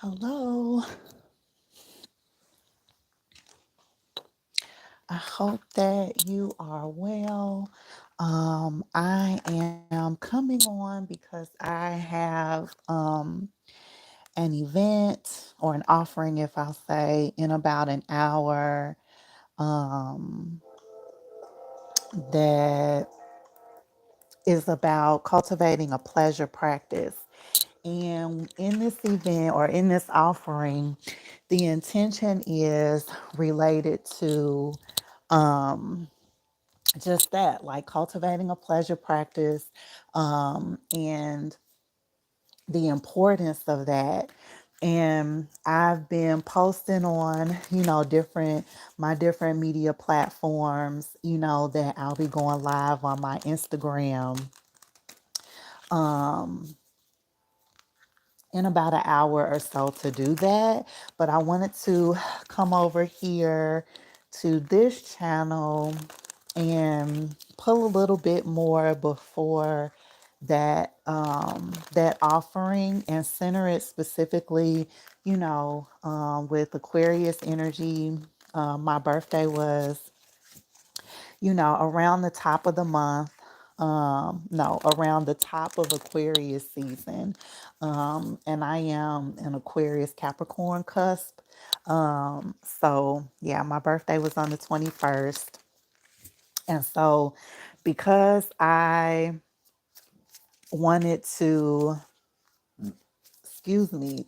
Hello. I hope that you are well. I am coming on because I have an event or an offering, if I'll say, in about an hour um, that is about cultivating a pleasure practice. And in this event or in this offering, the intention is related to um, just that, like cultivating a pleasure practice, and the importance of that. And I've been posting on, different my different media platforms, that I'll be going live on my Instagram um in about an hour or so to do that. But I wanted to come over here to this channel and pull a little bit more before that offering and center it specifically, with Aquarius energy. My birthday was, around the top of the month. No, around the top of Aquarius season. And I am an Aquarius Capricorn cusp. So yeah, my birthday was on the 21st. And so because I wanted to,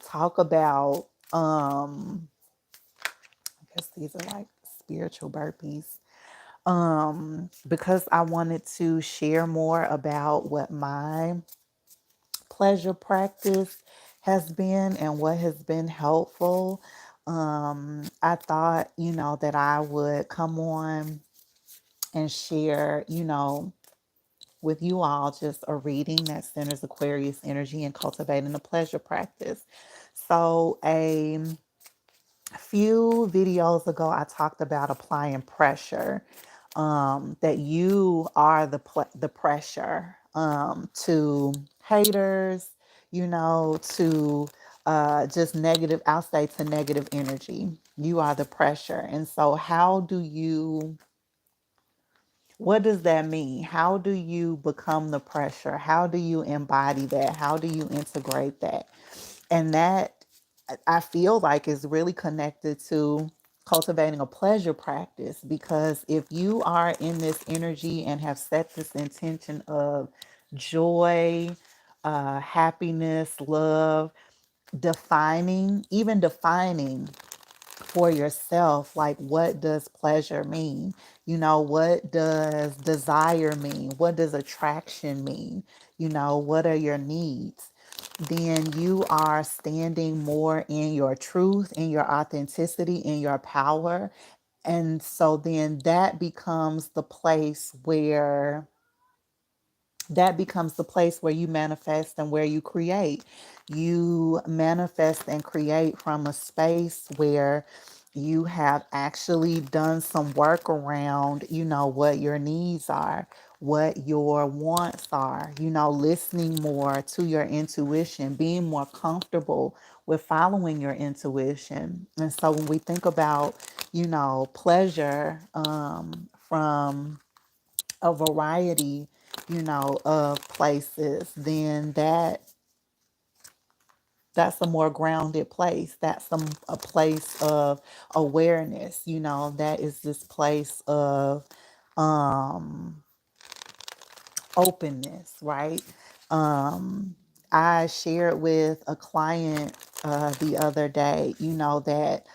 talk about, I guess these are like spiritual burpees. Because I wanted to share more about what my pleasure practice has been and what has been helpful. I thought, that I would come on and share, with you all just a reading that centers Aquarius energy and cultivating a pleasure practice. So, a few videos ago, I talked about applying pressure. That you are the pressure to haters, to just negative. I'll say to negative energy. You are the pressure, and so how do you? What does that mean? How do you become the pressure? How do you embody that? How do you integrate that? And that I feel like is really connected to cultivating a pleasure practice, because if you are in this energy and have set this intention of joy, happiness, love, even defining for yourself, like, what does pleasure mean? What does desire mean? What does attraction mean? What are your needs? Then you are standing more in your truth, in your authenticity, in your power. And so then that becomes the place where you manifest and where you create. You manifest and create from a space where you have actually done some work around, what your needs are, what your wants are, listening more to your intuition, being more comfortable with following your intuition. And so when we think about, pleasure, from a variety, of places, then that's a more grounded place. That's a place of awareness, that is this place of um openness, right? Um I shared with a client the other day, that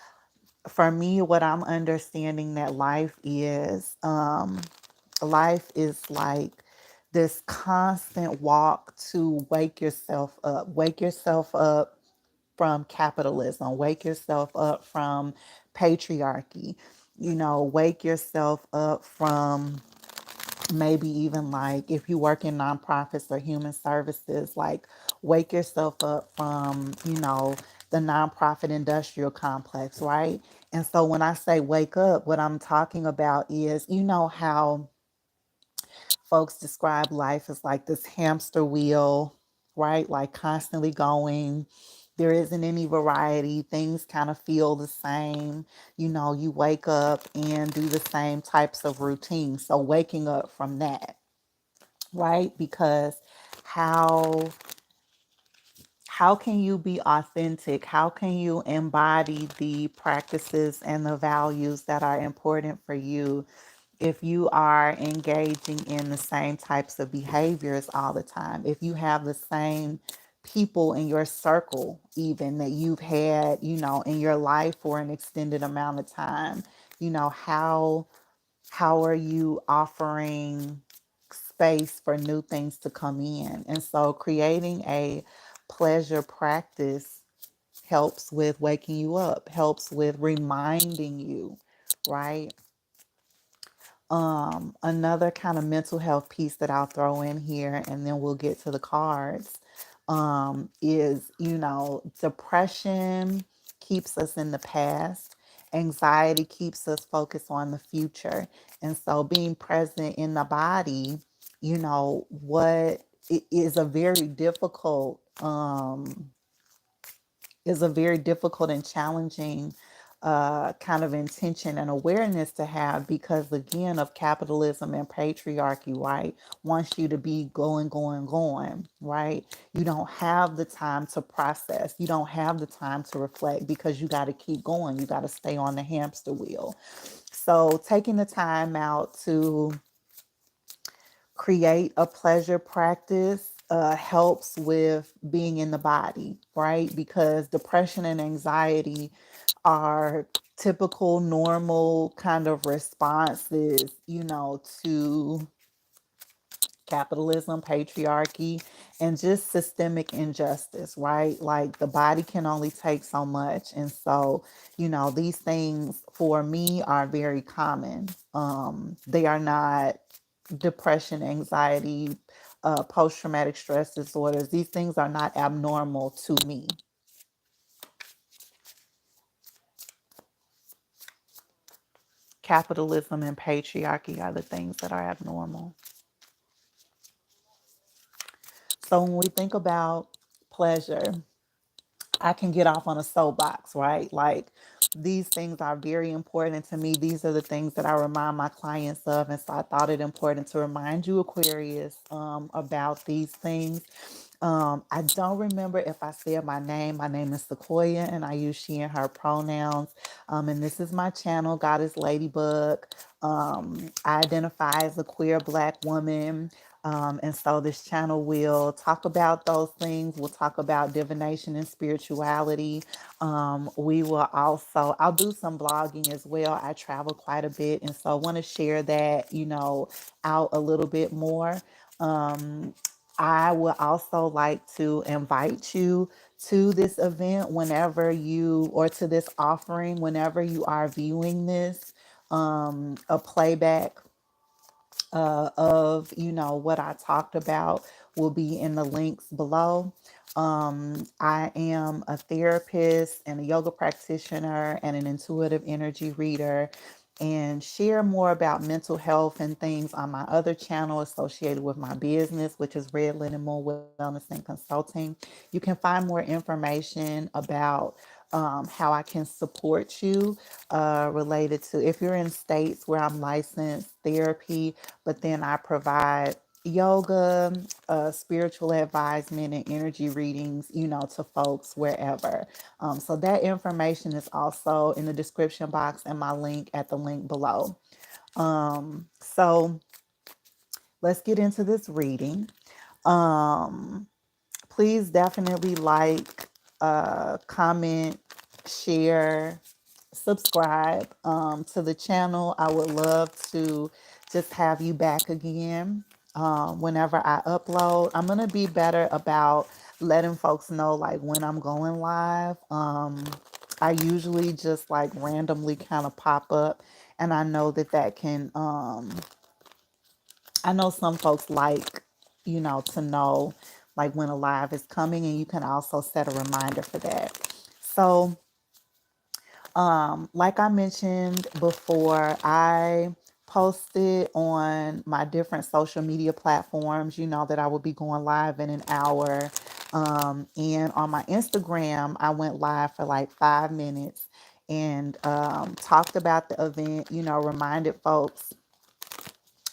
for me, what I'm understanding that life is like this constant walk to wake yourself up from capitalism, wake yourself up from patriarchy, wake yourself up from maybe even, like, if you work in nonprofits or human services, like, wake yourself up from, the nonprofit industrial complex, right? And so when I say wake up, what I'm talking about is, how folks describe life as like this hamster wheel, right? Like constantly going, There isn't any variety. Things kind of feel the same. You wake up and do the same types of routines. So waking up from that, right? Because how how can you be authentic? How can you embody the practices and the values that are important for you if you are engaging in the same types of behaviors all the time? If you have the same people in your circle, even that you've had, in your life for an extended amount of time, how are you offering space for new things to come in? And so creating a pleasure practice helps with waking you up, helps with reminding you, right? Another kind of mental health piece that I'll throw in here, and then we'll get to the cards, is, depression keeps us in the past. Anxiety keeps us focused on the future. And so being present in the body, what it is a very difficult and challenging kind of intention and awareness to have, because again of capitalism and patriarchy, right? Wants you to be going, going, going, right? You don't have the time to process. You don't have the time to reflect because you got to keep going. You got to stay on the hamster wheel. So taking the time out to create a pleasure practice helps with being in the body, right? Because depression and anxiety are typical, normal kind of responses, to capitalism, patriarchy, and just systemic injustice, right? Like the body can only take so much. And so, these things for me are very common. They are not depression, anxiety, post-traumatic stress disorders. These things are not abnormal to me. Capitalism and patriarchy are the things that are abnormal. So when we think about pleasure, I can get off on a soapbox, right? Like these things are very important to me. These are the things that I remind my clients of. And so I thought it important to remind you, Aquarius, about these things. I don't remember if I said my name. My name is Sequoia, and I use she and her pronouns. And this is my channel, Goddess Ladybug. I identify as a queer Black woman. And so this channel will talk about those things. We'll talk about divination and spirituality. I'll do some blogging as well. I travel quite a bit. And so I want to share that, out a little bit more. Um, I would also like to invite you to this event or to this offering, whenever you are viewing this, a playback of what I talked about will be in the links below. I am a therapist and a yoga practitioner and an intuitive energy reader, and share more about mental health and things on my other channel associated with my business, which is Red Linen Moon Wellness and Consulting. You can find more information about how I can support you related to, if you're in states where I'm licensed therapy, but then I provide yoga, spiritual advisement, and energy readings, to folks wherever. So that information is also in the description box and my link at the link below. So let's get into this reading. Um, Please definitely like, comment, share, subscribe to the channel. I would love to just have you back again whenever I upload. I'm going to be better about letting folks know like when I'm going live. I usually just like randomly kind of pop up, and I know that can I know some folks like, to know like when a live is coming, and you can also set a reminder for that. So, like I mentioned before, I posted on my different social media platforms, that I will be going live in an hour. And on my Instagram, I went live for like 5 minutes and talked about the event, reminded folks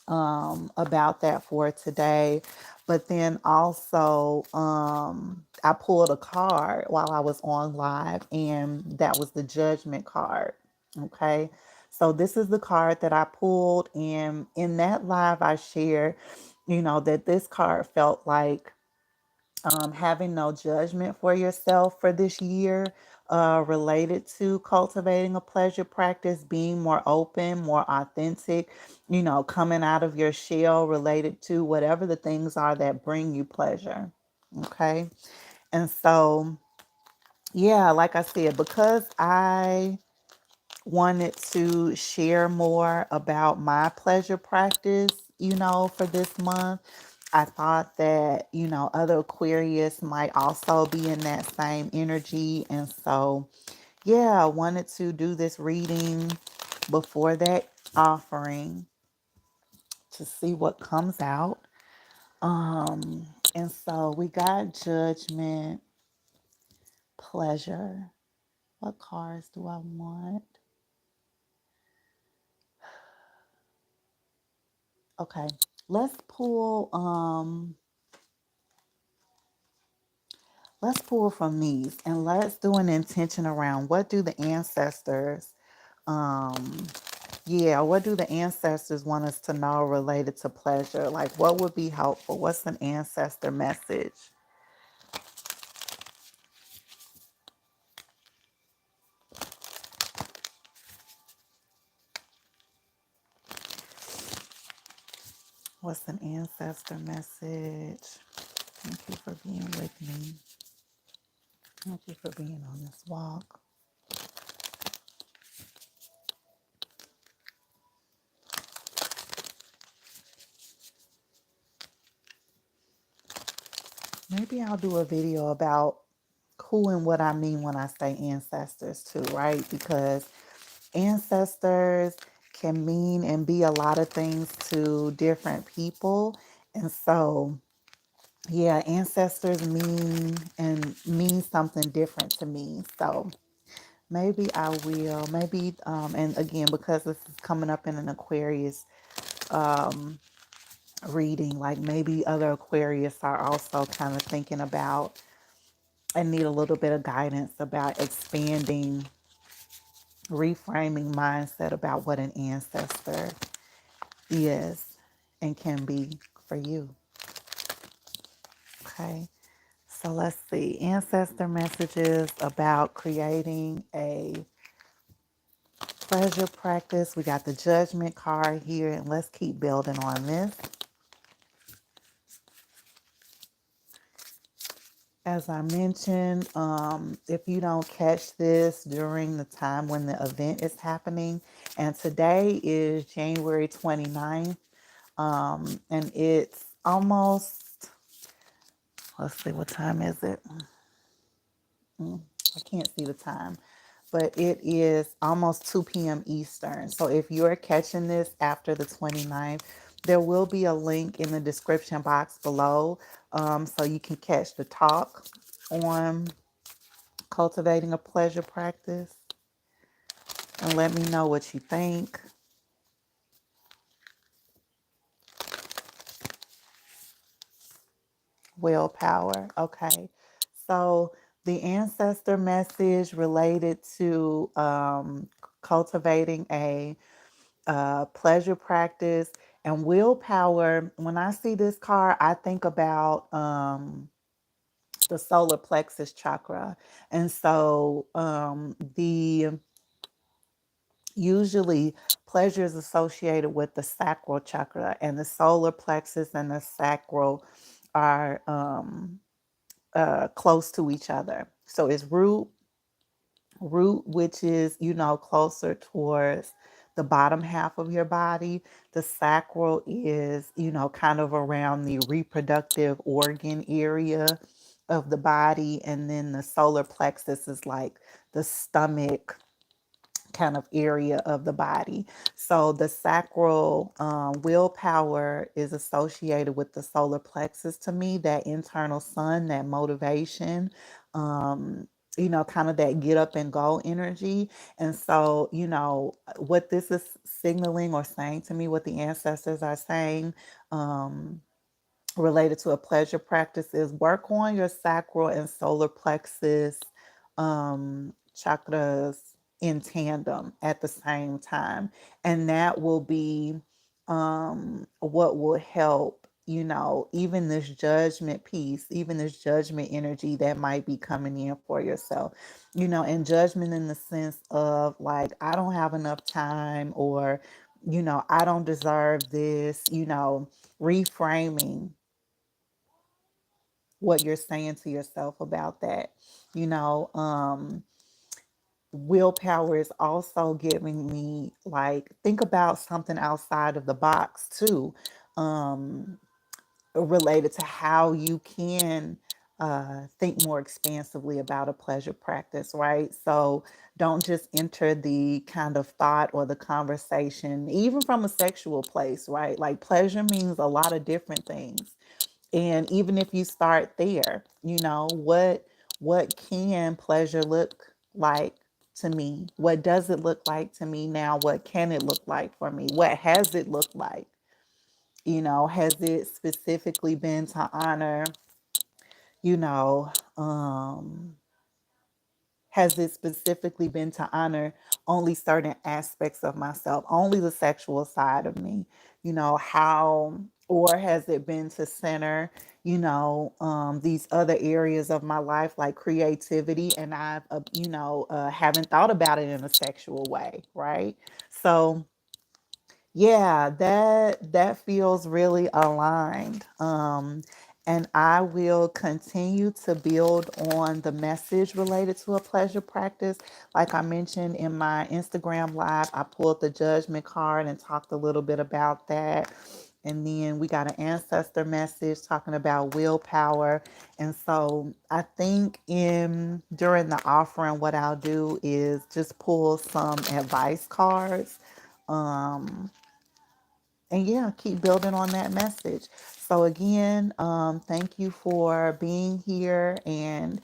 about that for today. But then also, I pulled a card while I was on live, and that was the Judgment card. Okay. So this is the card that I pulled. And in that live, I shared, that this card felt like having no judgment for yourself for this year, related to cultivating a pleasure practice, being more open, more authentic, coming out of your shell related to whatever the things are that bring you pleasure. Okay. And so, yeah, like I said, because I wanted to share more about my pleasure practice, for this month. I thought that, other Aquarius might also be in that same energy. And so, yeah, I wanted to do this reading before that offering to see what comes out. And so we got Judgment, Pleasure. What cards do I want? Okay, let's pull let's pull from these and let's do an intention around what do the ancestors um yeah, what do the ancestors want us to know related to pleasure? Like what would be helpful? What's an ancestor message? What's an ancestor message? Thank you for being with me. Thank you for being on this walk. Maybe I'll do a video about who and what I mean when I say ancestors too, right? Because ancestors can mean and be a lot of things to different people. And so, yeah, ancestors mean something different to me. So maybe I will, maybe, and again, because this is coming up in an Aquarius reading, like maybe other Aquarius are also kind of thinking about and need a little bit of guidance about expanding, reframing mindset about what an ancestor is and can be for you. Okay. So let's see. Ancestor messages about creating a pleasure practice. We got the Judgment card here, and let's keep building on this. As I mentioned, if you don't catch this during the time when the event is happening, and today is January 29th, and it's almost, let's see, what time is it? I can't see the time, but it is almost 2 p.m. Eastern. So if you're catching this after the 29th, there will be a link in the description box below, so you can catch the talk on cultivating a pleasure practice and let me know what you think. Willpower. Okay. So the ancestor message related to cultivating a pleasure practice and willpower. When I see this card, I think about the solar plexus chakra. And so the usually pleasure is associated with the sacral chakra, and the solar plexus and the sacral are close to each other. So it's root, which is, closer towards the bottom half of your body. The sacral is, kind of around the reproductive organ area of the body. And then the solar plexus is like the stomach kind of area of the body. So the sacral willpower is associated with the solar plexus to me, that internal sun, that motivation, kind of that get up and go energy. And so, what this is signaling or saying to me, what the ancestors are saying, um, related to a pleasure practice is work on your sacral and solar plexus chakras in tandem at the same time. And that will be what will help, even this judgment piece, even this judgment energy that might be coming in for yourself, and judgment in the sense of like, I don't have enough time, or, I don't deserve this, reframing what you're saying to yourself about that. You know, willpower is also giving me like, think about something outside of the box too, um, related to how you can think more expansively about a pleasure practice, right? So don't just enter the kind of thought or the conversation, even from a sexual place, right? Like pleasure means a lot of different things. And even if you start there, what can pleasure look like to me? What does it look like to me now? What can it look like for me? What has it looked like? Has it specifically been to honor, you know, um, has it specifically been to honor only certain aspects of myself, only the sexual side of me? How, or has it been to center, these other areas of my life like creativity, and I've, haven't thought about it in a sexual way, right? So, yeah, that feels really aligned. And I will continue to build on the message related to a pleasure practice. Like I mentioned in my Instagram live, I pulled the judgment card and talked a little bit about that. And then we got an ancestor message talking about willpower. And so I think in during the offering, what I'll do is just pull some advice cards. Um, and yeah, keep building on that message. So again, thank you for being here and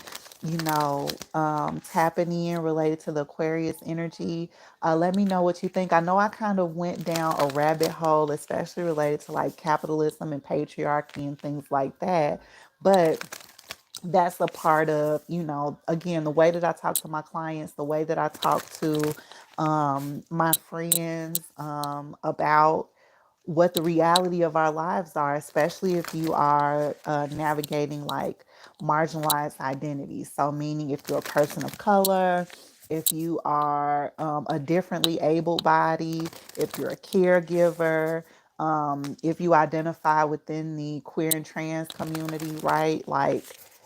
tapping in related to the Aquarius energy. Let me know what you think. I know I kind of went down a rabbit hole, especially related to like capitalism and patriarchy and things like that, but that's a part of, again, the way that I talk to my clients, the way that I talk to my friends about what the reality of our lives are, especially if you are navigating like marginalized identities. So, meaning if you're a person of color, if you are a differently able body, if you're a caregiver, if you identify within the queer and trans community, right? Like,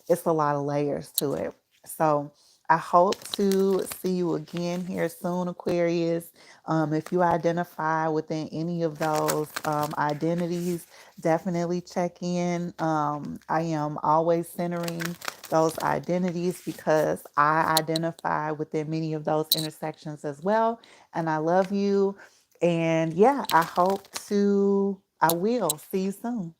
it's a lot of layers to it. So, I hope to see you again here soon, Aquarius. If you identify within any of those identities, definitely check in. I am always centering those identities because I identify within many of those intersections as well. And I love you. And yeah, I will see you soon.